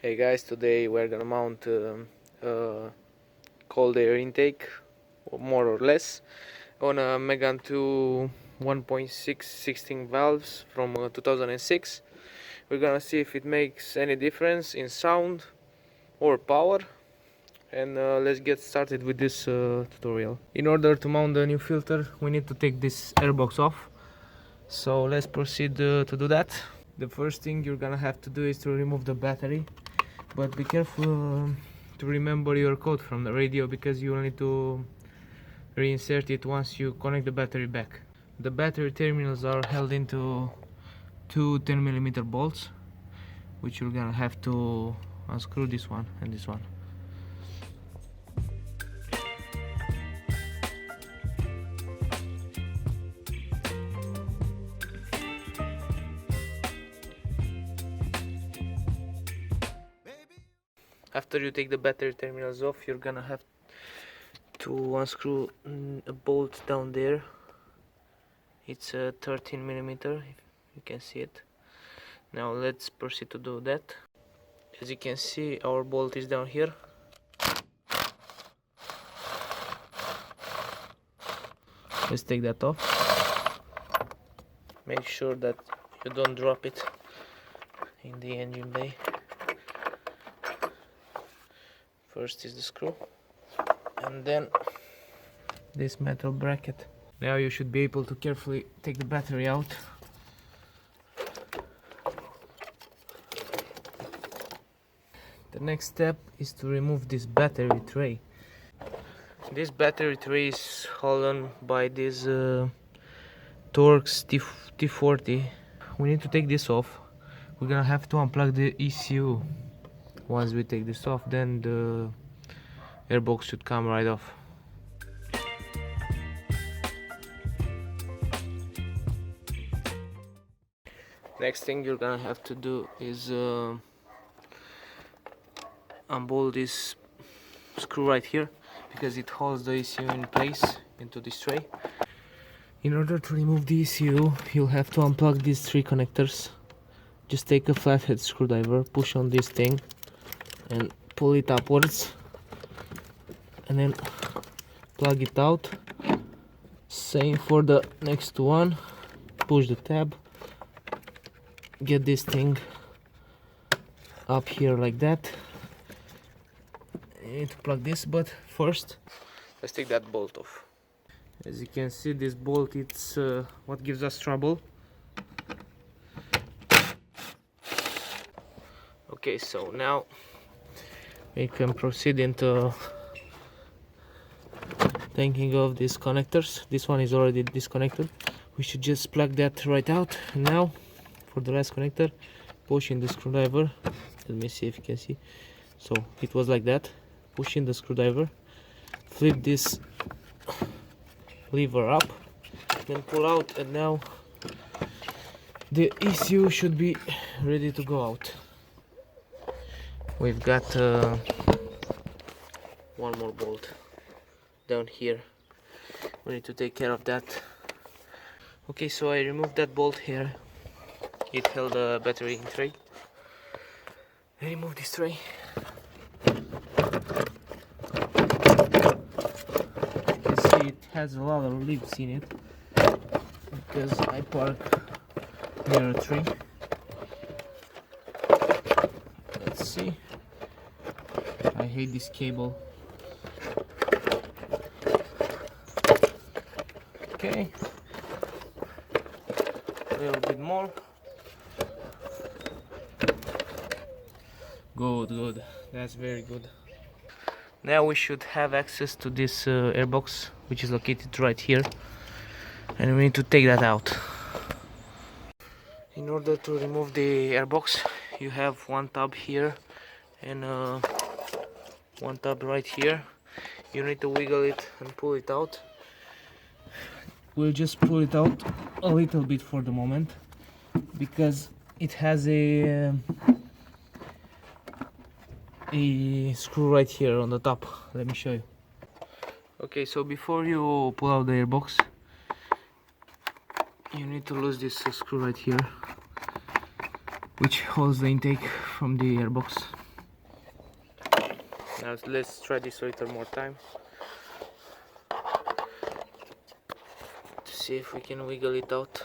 Hey guys, today we're gonna mount cold air intake, more or less, on a Megane II 1.6 16 valves from 2006. We're gonna see if it makes any difference in sound or power, and let's get started with this tutorial. In order to mount the new filter, we need to take this airbox off, so let's proceed to do that. The first thing you're gonna have to do is to remove the battery, but be careful to remember your code from the radio, because you will need to reinsert it once you connect the battery back. The battery terminals are held into two 10mm bolts, which you're gonna have to unscrew this one and this one. After you take the battery terminals off, you're gonna have to unscrew a bolt down there. It's a 13mm, if you can see it. Now let's proceed to do that. As you can see, our bolt is down here. Let's take that off. Make sure that you don't drop it in the engine bay. First is the screw, and then this metal bracket. Now you should be able to carefully take the battery out. The next step is to remove this battery tray. This battery tray is held on by this Torx T40. We need to take this off. We're gonna have to unplug the ECU. Once we take this off, then the airbox should come right off. Next thing you're gonna have to do is unbolt this screw right here, because it holds the ECU in place into this tray. In order to remove the ECU, you'll have to unplug these three connectors. Just take a flathead screwdriver, push on this thing and pull it upwards, and then plug it out. Same for the next one. Push the tab, get this thing up here like that. You need to plug this, but first let's take that bolt off. As you can see, this bolt, it's what gives us trouble. Okay, so now we can proceed into taking off these connectors. This one is already disconnected. We should just plug that right out. Now for the last connector, push in the screwdriver. Let me see if you can see. So it was like that. Push in the screwdriver, flip this lever up, then pull out, and now the ECU should be ready to go out. We've got one more bolt down here. We need to take care of that. Okay, so I removed that bolt here. It held a battery in tray. I remove this tray. You can see it has a lot of leaves in it, because I park near a tree. Let's see. I hate this cable. Okay, a little bit more. Good, that's very good. Now we should have access to this airbox, which is located right here, and we need to take that out. In order to remove the airbox, you have one tab here and one tab right here. You need to wiggle it and pull it out. We'll just pull it out a little bit for the moment, because it has a screw right here on the top. Let me show you. Okay, so before you pull out the airbox, you need to lose this screw right here, which holds the intake from the airbox. Now let's try this a little more time to see if we can wiggle it out.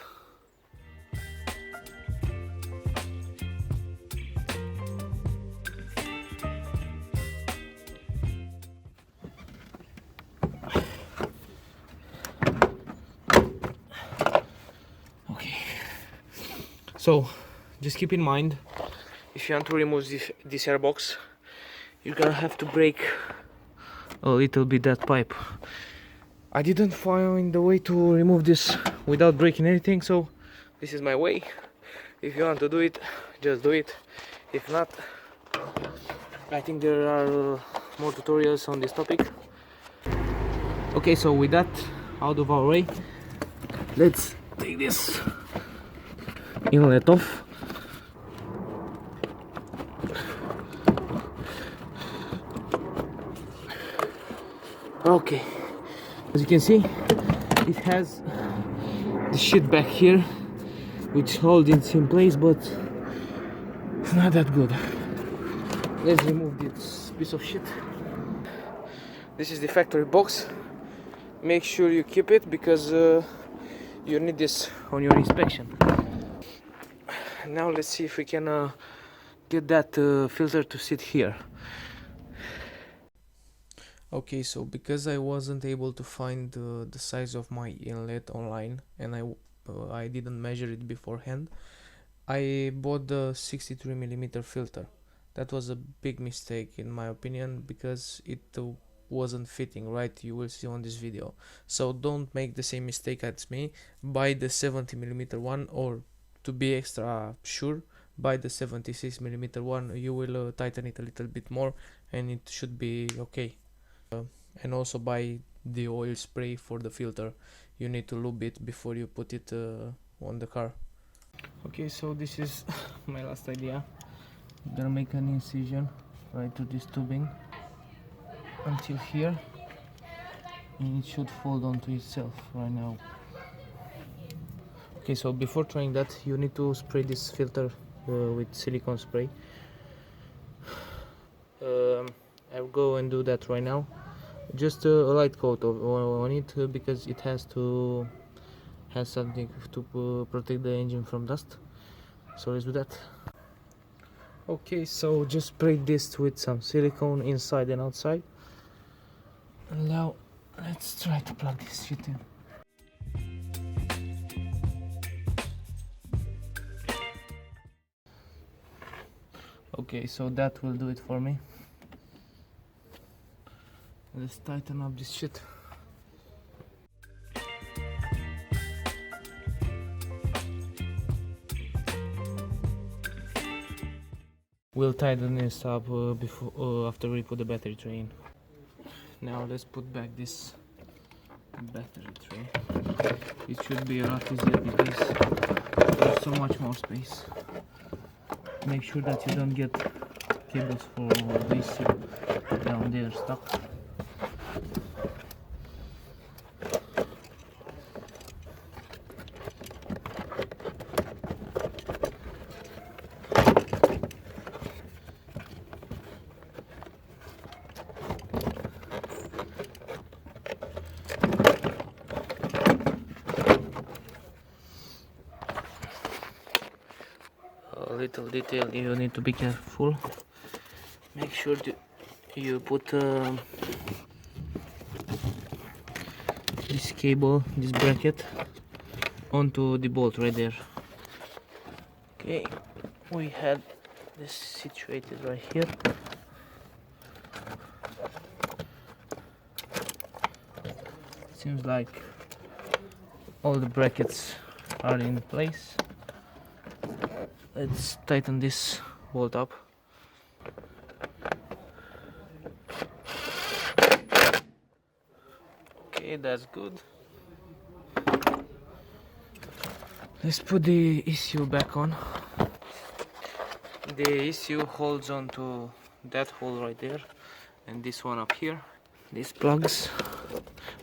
Okay, so just keep in mind, if you want to remove this airbox, you're gonna have to break a little bit that pipe. I didn't find the way to remove this without breaking anything, so this is my way. If you want to do it, just do it. If not, I think there are more tutorials on this topic. Okay, so with that out of our way, let's take this inlet off. Okay, as you can see, it has the shit back here which holds it in place, but it's not that good. Let's remove this piece of shit. This is the factory box. Make sure you keep it because you need this on your inspection. Now let's see if we can get that filter to sit here. Okay, so because I wasn't able to find the size of my inlet online, and I didn't measure it beforehand, I bought the 63mm filter. That was a big mistake in my opinion, because it wasn't fitting right. You will see on this video. So don't make the same mistake as me. Buy the 70mm one, or to be extra sure, buy the 76mm one. You will tighten it a little bit more and it should be okay. And also buy the oil spray for the filter. You need to lube it before you put it on the car. Okay, so this is my last idea. I'm gonna make an incision right to this tubing until here, and it should fold onto itself right now. Okay, so before trying that, you need to spray this filter with silicone spray. I'll go and do that right now. Just a light coat on it because it has something to protect the engine from dust. So let's do that. Okay, so just spray this with some silicone inside and outside. And now let's try to plug this shit in. Okay, so that will do it for me. Let's tighten up this shit. We'll tighten this up after we put the battery tray in. Now let's put back this battery tray. It should be a lot easier because there's so much more space. Make sure that you don't get cables for this down there stuck. A little detail you need to be careful. Make sure you put this cable, this bracket, onto the bolt right there. Okay, we had this situated right here. Seems like all the brackets are in place. Let's tighten this bolt up. Okay, that's good. Let's put the ECU back on. The ECU holds on to that hole right there and this one up here. These plugs,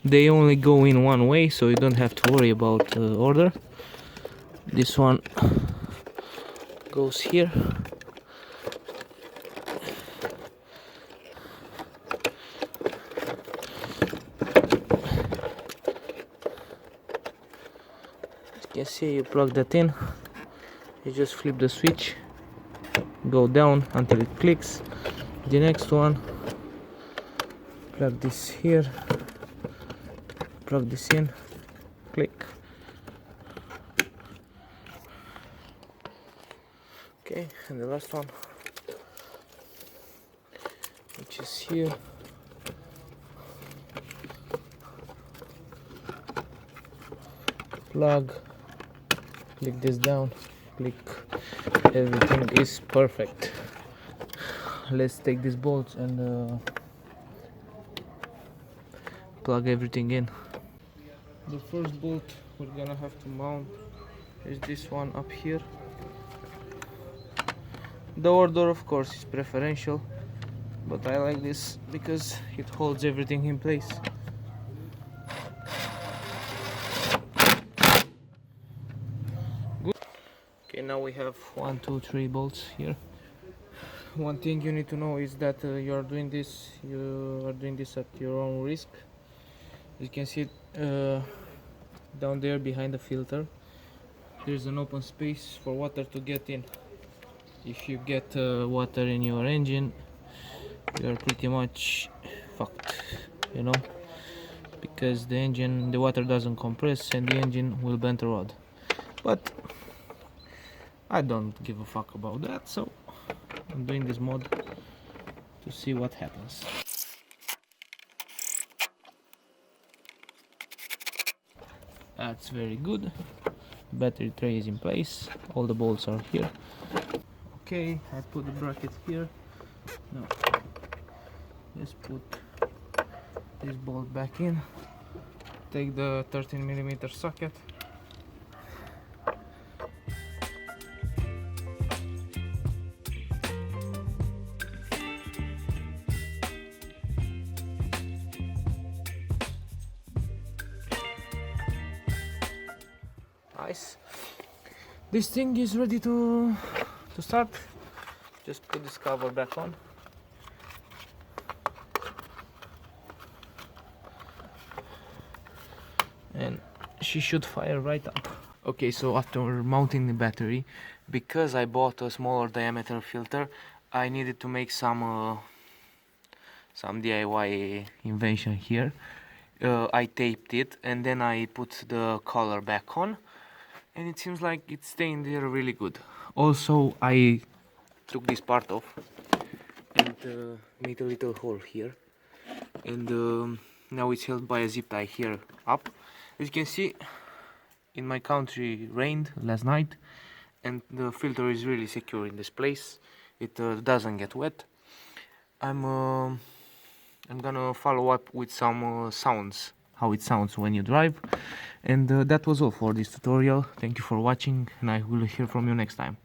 they only go in one way, so you don't have to worry about order. This one goes here. can see you plug that in, you just flip the switch, go down until it clicks. The next one, plug this here, plug this in, click. Okay, and the last one, which is here, plug, click this down, click. Everything is perfect. Let's take these bolts and plug everything in. The first bolt we're gonna have to mount is this one up here. The order, of course, is preferential, but I like this because it holds everything in place. Good. Okay, now we have 1, 2, 3 bolts here. One thing you need to know is that you are doing this at your own risk. You can see it down there behind the filter. There's an open space for water to get in. If you get water in your engine, you are pretty much fucked, you know, because the water doesn't compress and the engine will bend the rod. But I don't give a fuck about that, so I'm doing this mod to see what happens. That's very good. Battery tray is in place, all the bolts are here. Okay, I put the bracket here. Now just put this bolt back in, take the 13mm socket, nice. This thing is ready to start. Just put this cover back on. And she should fire right up. Okay, so after mounting the battery, because I bought a smaller diameter filter, I needed to make some DIY invention here. I taped it and then I put the collar back on, and it seems like it's staying there really good. Also, I took this part off and made a little hole here, and now it's held by a zip tie here up. As you can see, in my country rained last night and the filter is really secure in this place. It doesn't get wet. I'm gonna follow up with some sounds, how it sounds when you drive, and that was all for this tutorial. Thank you for watching and I will hear from you next time.